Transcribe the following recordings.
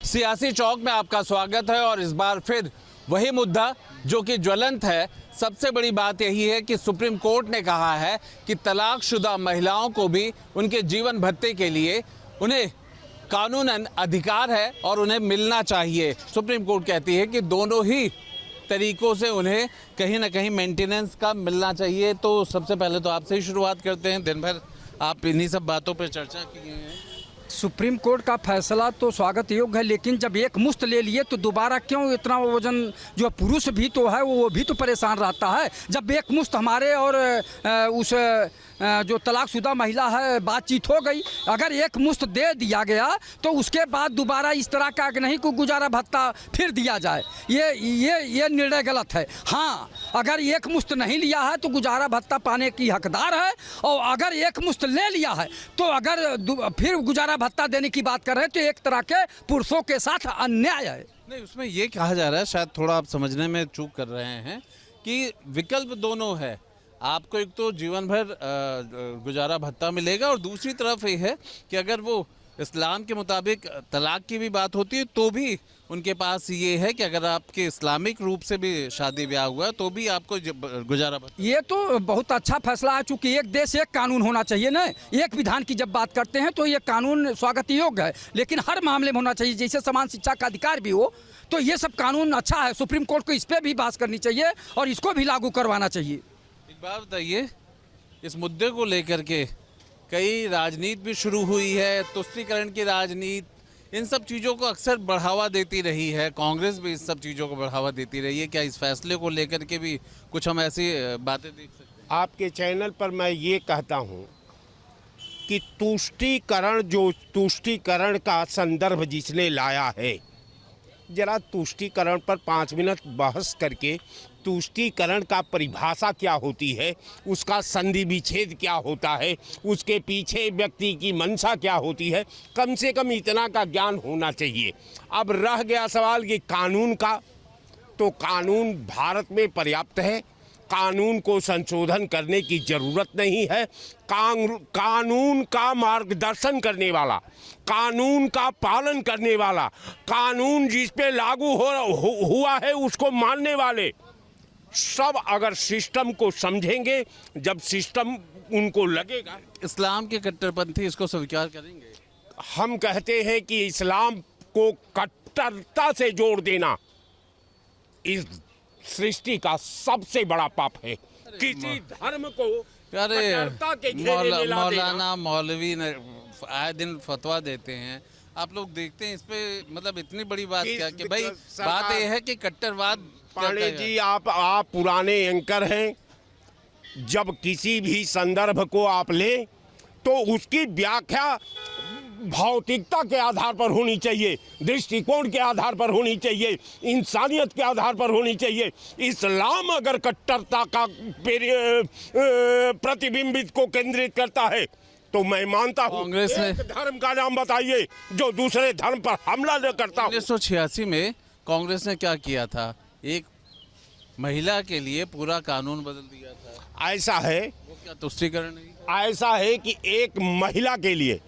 सियासी चौक में आपका स्वागत है और इस बार फिर वही मुद्दा जो कि ज्वलंत है। सबसे बड़ी बात यही है कि सुप्रीम कोर्ट ने कहा है कि तलाकशुदा महिलाओं को भी उनके जीवन भत्ते के लिए उन्हें कानूनन अधिकार है और उन्हें मिलना चाहिए। सुप्रीम कोर्ट कहती है कि दोनों ही तरीकों से उन्हें कहीं ना कहीं मेंटेनेंस का मिलना चाहिए। तो सबसे पहले तो आपसे ही शुरुआत करते हैं। दिन भर आप इन्हीं सब बातों पर चर्चा की है। सुप्रीम कोर्ट का फैसला तो स्वागत योग्य है, लेकिन जब एक मुश्त ले लिए तो दोबारा क्यों इतना वजन, जो पुरुष भी तो है वो भी तो परेशान रहता है। जब एक मुश्त हमारे और उस जो तलाकशुदा महिला है बातचीत हो गई, अगर एक मुश्त दे दिया गया तो उसके बाद दोबारा इस तरह का नहीं को गुजारा भत्ता फिर दिया जाए, ये निर्णय गलत है। हाँ, अगर एक मुश्त नहीं लिया है तो गुजारा भत्ता पाने की हकदार है, और अगर एक मुश्त ले लिया है तो अगर फिर गुजारा भत्ता देने की बात कर रहे हैं तो एक तरह के पुरुषों के साथ अन्याय है। नहीं, उसमें ये कहा जा रहा है, शायद थोड़ा आप समझने में चूक कर रहे हैं, कि विकल्प दोनों है। आपको एक तो जीवन भर गुजारा भत्ता मिलेगा और दूसरी तरफ ये है कि अगर वो इस्लाम के मुताबिक तलाक की भी बात होती है तो भी उनके पास ये है कि अगर आपके इस्लामिक रूप से भी शादी ब्याह हुआ तो भी आपको गुजारा भत्ता। ये तो बहुत अच्छा फैसला है, चूंकि एक देश एक कानून होना चाहिए ना। एक विधान की जब बात करते हैं तो ये कानून स्वागत योग्य है, लेकिन हर मामले में होना चाहिए। जैसे समान शिक्षा का अधिकार भी हो तो ये सब कानून अच्छा है। सुप्रीम कोर्ट को इस पर भी बात करनी चाहिए और इसको भी लागू करवाना चाहिए। एक बात बताइए, इस मुद्दे को लेकर के कई राजनीति भी शुरू हुई है, तुष्टीकरण की राजनीति, इन सब चीज़ों को अक्सर बढ़ावा देती रही है। कांग्रेस भी इस सब चीज़ों को बढ़ावा देती रही है। क्या इस फैसले को लेकर के भी कुछ हम ऐसी बातें देख सकते हैं? आपके चैनल पर मैं ये कहता हूँ कि तुष्टीकरण का संदर्भ जिसने लाया है, जरा तुष्टीकरण पर 5 मिनट बहस करके तुष्टीकरण का परिभाषा क्या होती है, उसका संधि विच्छेद क्या होता है, उसके पीछे व्यक्ति की मंशा क्या होती है, कम से कम इतना का ज्ञान होना चाहिए। अब रह गया सवाल कि कानून का, तो कानून भारत में पर्याप्त है। कानून को संशोधन करने की ज़रूरत नहीं है। कानून का मार्गदर्शन करने वाला, कानून का पालन करने वाला, कानून जिस पे लागू हुआ है उसको मानने वाले सब अगर सिस्टम को समझेंगे, जब सिस्टम उनको लगेगा। इस्लाम के कट्टरपंथी इसको स्वीकार करेंगे? हम कहते हैं कि इस्लाम को कट्टरता से जोड़ देना इस सृष्टि का सबसे बड़ा पाप है। किसी धर्म को कट्टरता के घेरे में ला मौलाना मौलवी ने आए दिन फतवा देते हैं, आप लोग देखते हैं इस पे, मतलब इतनी बड़ी बात क्या कि भाई बात यह है कि कट्टरवाद। पांडे जी, आप पुराने एंकर हैं। जब किसी भी संदर्भ को आप लें तो उसकी व्याख्या भौतिकता के आधार पर होनी चाहिए, दृष्टिकोण के आधार पर होनी चाहिए, इंसानियत के आधार पर होनी चाहिए। इस्लाम अगर कट्टरता का प्रतिबिंबित को केंद्रित करता है तो मैं मानता हूँ। कांग्रेस ने धर्म का नाम बताइए जो दूसरे धर्म पर हमला न करता। 1986 में कांग्रेस ने क्या किया था? एक महिला के लिए पूरा कानून बदल दिया था। ऐसा है, वो क्या तुष्टीकरण नहीं? ऐसा है कि एक महिला के लिए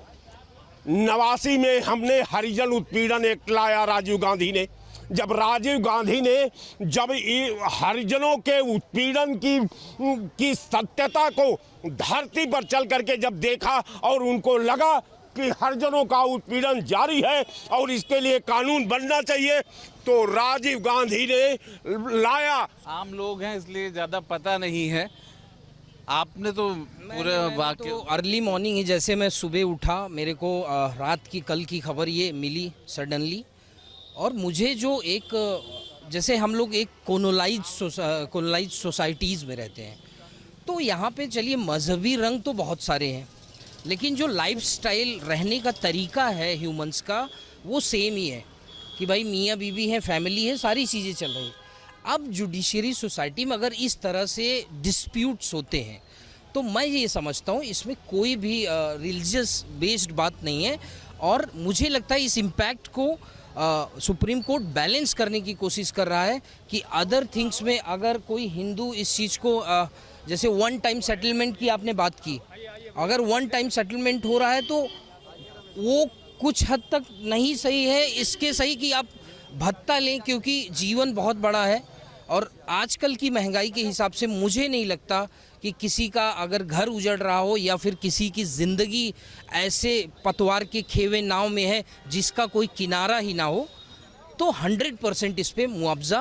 89 में हमने हरिजन उत्पीड़न एक्ट लाया राजीव गांधी ने। जब राजीव गांधी ने जब हरिजनों के उत्पीड़न की सत्यता को धरती पर चल करके जब देखा और उनको लगा कि हरिजनों का उत्पीड़न जारी है और इसके लिए कानून बनना चाहिए, तो राजीव गांधी ने लाया। आम लोग हैं इसलिए ज़्यादा पता नहीं है, आपने तो पूरे वाक्य। तो अर्ली मॉर्निंग ही जैसे मैं सुबह उठा, मेरे को रात की कल की खबर ये मिली सडनली, और मुझे जो एक, जैसे हम लोग एक कोलोनाइज सोसाइटीज़ में रहते हैं, तो यहाँ पे चलिए मजहबी रंग तो बहुत सारे हैं, लेकिन जो लाइफस्टाइल रहने का तरीका है ह्यूमंस का वो सेम ही है कि भाई मियाँ बीवी हैं, फैमिली है, सारी चीज़ें चल रही। अब जुडिशरी सोसाइटी में अगर इस तरह से डिस्प्यूट्स होते हैं तो मैं ये समझता हूँ इसमें कोई भी रिलीजियस बेस्ड बात नहीं है, और मुझे लगता है इस इम्पैक्ट को सुप्रीम कोर्ट बैलेंस करने की कोशिश कर रहा है कि अदर थिंग्स में अगर कोई हिंदू इस चीज़ को जैसे वन टाइम सेटलमेंट की आपने बात की, अगर वन टाइम सेटलमेंट हो रहा है तो वो कुछ हद तक नहीं सही है, इसके सही कि आप भत्ता लें, क्योंकि जीवन बहुत बड़ा है और आजकल की महंगाई के हिसाब से मुझे नहीं लगता कि किसी का अगर घर उजड़ रहा हो या फिर किसी की ज़िंदगी ऐसे पतवार के खेवे नाव में है जिसका कोई किनारा ही ना हो, तो 100% इस पे मुआवजा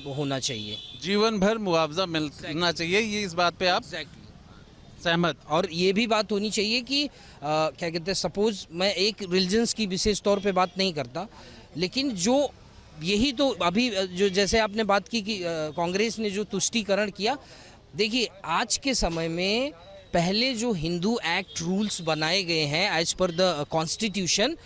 होना चाहिए। जीवन भर मुआवजा मिलना चाहिए, ये इस बात पे आप सहमत? और ये भी बात होनी चाहिए कि क्या कहते हैं, सपोज मैं एक रिलीजन्स की विशेष तौर पे बात नहीं करता, लेकिन जो यही तो अभी जो जैसे आपने बात की कि कांग्रेस ने जो तुष्टीकरण किया, देखिए आज के समय में पहले जो हिंदू एक्ट रूल्स बनाए गए हैं एज पर द कॉन्स्टिट्यूशन,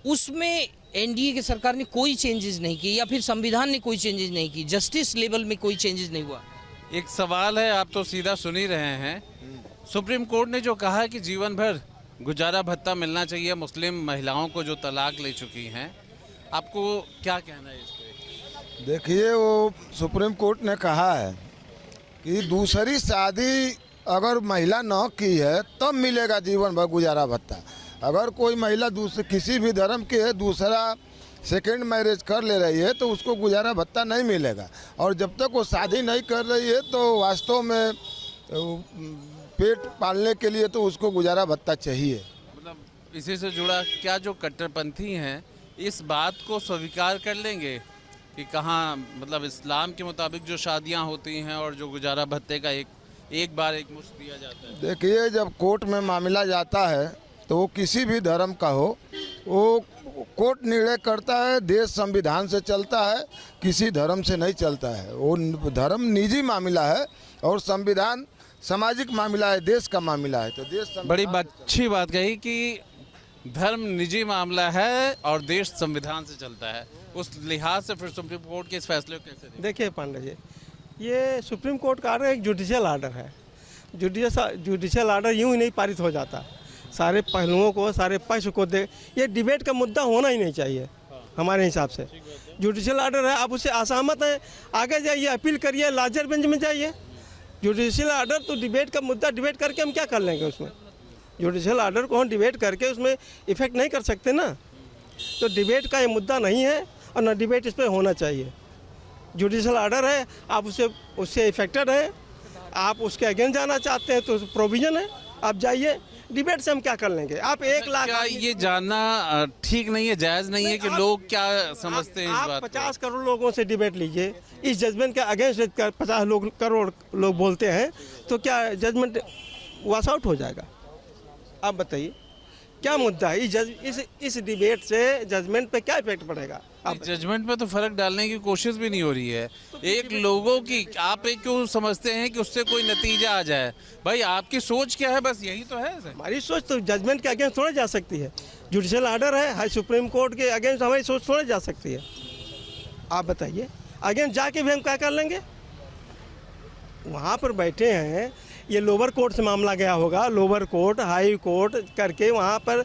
उसमें एनडीए की सरकार ने कोई चेंजेस नहीं किए या फिर संविधान ने कोई चेंजेस नहीं की, जस्टिस लेवल में कोई चेंजेस नहीं हुआ। एक सवाल है, आप तो सीधा सुन ही रहे हैं, सुप्रीम कोर्ट ने जो कहा कि जीवन भर गुजारा भत्ता मिलना चाहिए मुस्लिम महिलाओं को जो तलाक ले चुकी हैं, आपको क्या कहना है इस पे? देखिए, वो सुप्रीम कोर्ट ने कहा है कि दूसरी शादी अगर महिला न की है तब मिलेगा जीवन भर गुजारा भत्ता। अगर कोई महिला दूसरे किसी भी धर्म की है, दूसरा सेकेंड मैरिज कर ले रही है, तो उसको गुजारा भत्ता नहीं मिलेगा। और जब तक वो शादी नहीं कर रही है तो वास्तव में पेट पालने के लिए तो उसको गुजारा भत्ता चाहिए। मतलब इसी से जुड़ा क्या जो कट्टरपंथी हैं इस बात को स्वीकार कर लेंगे कि कहाँ मतलब इस्लाम के मुताबिक जो शादियां होती हैं और जो गुजारा भत्ते का एक बार एक मुश्त दिया जाता है? देखिए, जब कोर्ट में मामला जाता है तो वो किसी भी धर्म का हो, वो कोर्ट निर्णय करता है, देश संविधान से चलता है, किसी धर्म से नहीं चलता है। वो धर्म निजी मामला है और संविधान सामाजिक मामला है, देश का मामला है। तो देश बड़ी अच्छी बात कही कि धर्म निजी मामला है और देश संविधान से चलता है। उस लिहाज से फिर सुप्रीम कोर्ट के इस फैसले को कैसे देखते? देखिए पांडे जी, ये सुप्रीम कोर्ट का ऑर्डर एक जुडिशियल ऑर्डर है। जुडिशियल ऑर्डर यूं ही नहीं पारित हो जाता, सारे पहलुओं को, सारे पक्ष को दे, ये डिबेट का मुद्दा होना ही नहीं चाहिए हमारे हिसाब से। जुडिशियल ऑर्डर है, आप उससे असहमत हैं, आगे जाइए, अपील करिए, लार्जर बेंच में जाइए। जुडिशियल ऑर्डर तो डिबेट का मुद्दा, डिबेट करके हम क्या कर लेंगे उसमें? जुडिशियल ऑर्डर को हम डिबेट करके उसमें इफेक्ट नहीं कर सकते ना। तो डिबेट का ये मुद्दा नहीं है और ना डिबेट इस पर होना चाहिए। जुडिशियल ऑर्डर है, आप उससे इफेक्टेड है, आप उसके अगेंस्ट जाना चाहते हैं तो प्रोविज़न है, आप जाइए। डिबेट से हम क्या कर लेंगे? आप 1 लाख क्या ये जानना ठीक नहीं है, जायज़ नहीं है कि लोग क्या समझते हैं इस बात को? 50 करोड़ लोगों से डिबेट लीजिए, इस जजमेंट के अगेंस्ट 50 करोड़ लोग बोलते हैं, तो क्या जजमेंट वॉश आउट हो जाएगा? आप बताइए क्या मुद्दा है? इस डिबेट से जजमेंट पे क्या इफेक्ट पड़ेगा? आप जजमेंट पे तो फर्क डालने की कोशिश भी नहीं हो रही है। एक लोगों की आप एक क्यों समझते हैं कि उससे कोई नतीजा आ जाए? भाई आपकी सोच क्या है, बस यही तो है। हमारी सोच तो जजमेंट के अगेंस्ट थोड़ा जा सकती है। जुडिशियल ऑर्डर है, हाई सुप्रीम कोर्ट के अगेंस्ट हमारी सोच थोड़ा जा सकती है। आप बताइए, अगेंस्ट जाके भी हम क्या कर लेंगे? वहाँ पर बैठे हैं, ये लोअर कोर्ट से मामला गया होगा, लोअर कोर्ट, हाई कोर्ट करके वहाँ पर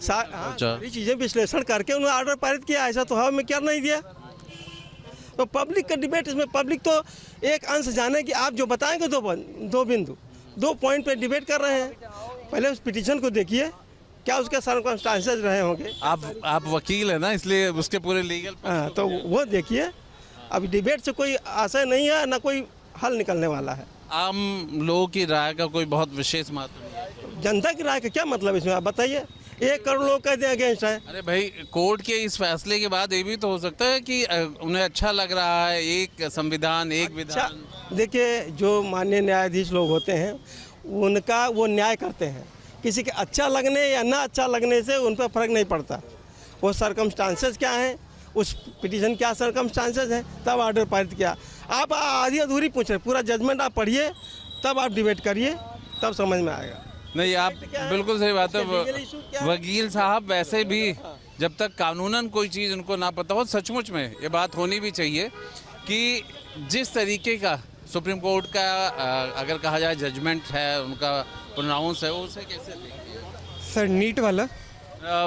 सारी चीज़ें विश्लेषण करके उन्होंने ऑर्डर पारित किया। ऐसा तो हमें क्या नहीं दिया। तो पब्लिक का डिबेट, इसमें पब्लिक तो एक अंश जाने कि आप जो बताएंगे दो बिंदु, 2 पॉइंट पे डिबेट कर रहे हैं। पहले उस पिटीशन को देखिए, क्या उसके सर्कमस्टांसेस रहे होंगे। आप वकील है ना, इसलिए उसके पूरे लीगल हाँ, तो वो देखिए। अभी डिबेट से कोई आशय नहीं है, ना कोई हल निकलने वाला है। आम लोगों की राय का कोई बहुत विशेष महत्व नहीं है। जनता की राय का क्या मतलब इसमें? आप बताइए। 1 करोड़ लोग कहते हैं अगेंस्ट है। अरे भाई, कोर्ट के इस फैसले के बाद ये भी तो हो सकता है कि उन्हें अच्छा लग रहा है, एक संविधान, एक विधान। देखिए, जो माननीय न्यायाधीश लोग होते हैं उनका वो न्याय करते हैं। किसी के अच्छा लगने या ना अच्छा लगने से उन पर फर्क नहीं पड़ता। वो सर्कमस्टांसेस क्या हैं, उस पिटीशन क्या सर्कमस्टांसेस हैं, तब ऑर्डर पारित किया। आप आधी अधूरी पूछ रहे, पूरा जजमेंट आप पढ़िए, तब आप डिबेट करिए, तब समझ में आएगा। नहीं, आप बिल्कुल सही बात है। वकील साहब वैसे भी जब तक कानूनन कोई चीज़ उनको ना पता हो, सचमुच में ये बात होनी भी चाहिए कि जिस तरीके का सुप्रीम कोर्ट का अगर कहा जाए जजमेंट है, उनका प्रोनाउंस है, उसे कैसे देखते हैं? सर नीट वाला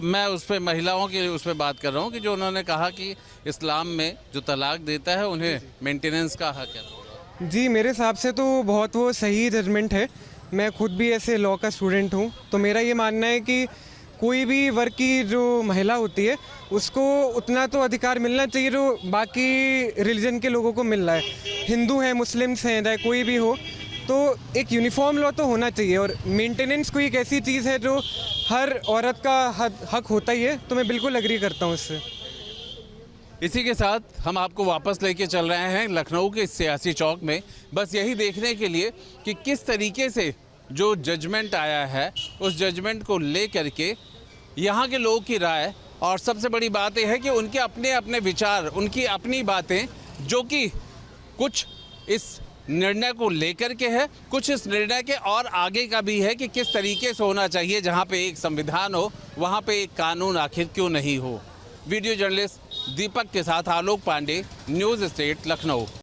मैं उस पर महिलाओं की उस पर बात कर रहा हूँ कि जो उन्होंने कहा कि इस्लाम में जो तलाक देता है उन्हें मेंटेनेंस का हक है। जी, मेरे हिसाब से तो बहुत वो सही जजमेंट है। मैं खुद भी ऐसे लॉ का स्टूडेंट हूँ, तो मेरा ये मानना है कि कोई भी वर्ग की जो महिला होती है उसको उतना तो अधिकार मिलना चाहिए जो बाकी रिलीजन के लोगों को मिल रहा है। हिंदू हैं, मुस्लिम्स हैं, चाहे कोई भी हो, तो एक यूनिफॉर्म लॉ तो होना चाहिए। और मेंटेनेंस कोई एक ऐसी चीज़ है जो हर औरत का हक होता ही है, तो मैं बिल्कुल एग्री करता हूँ इससे। इसी के साथ हम आपको वापस लेके चल रहे हैं लखनऊ के सियासी चौक में, बस यही देखने के लिए कि किस तरीके से जो जजमेंट आया है उस जजमेंट को ले करके यहाँ के लोगों की राय, और सबसे बड़ी बात यह है कि उनके अपने अपने विचार, उनकी अपनी बातें, जो कि कुछ इस निर्णय को लेकर के है, कुछ इस निर्णय के और आगे का भी है कि किस तरीके से होना चाहिए। जहाँ पे एक संविधान हो वहाँ पे एक कानून आखिर क्यों नहीं हो। वीडियो जर्नलिस्ट दीपक के साथ आलोक पांडे, न्यूज़ स्टेट, लखनऊ।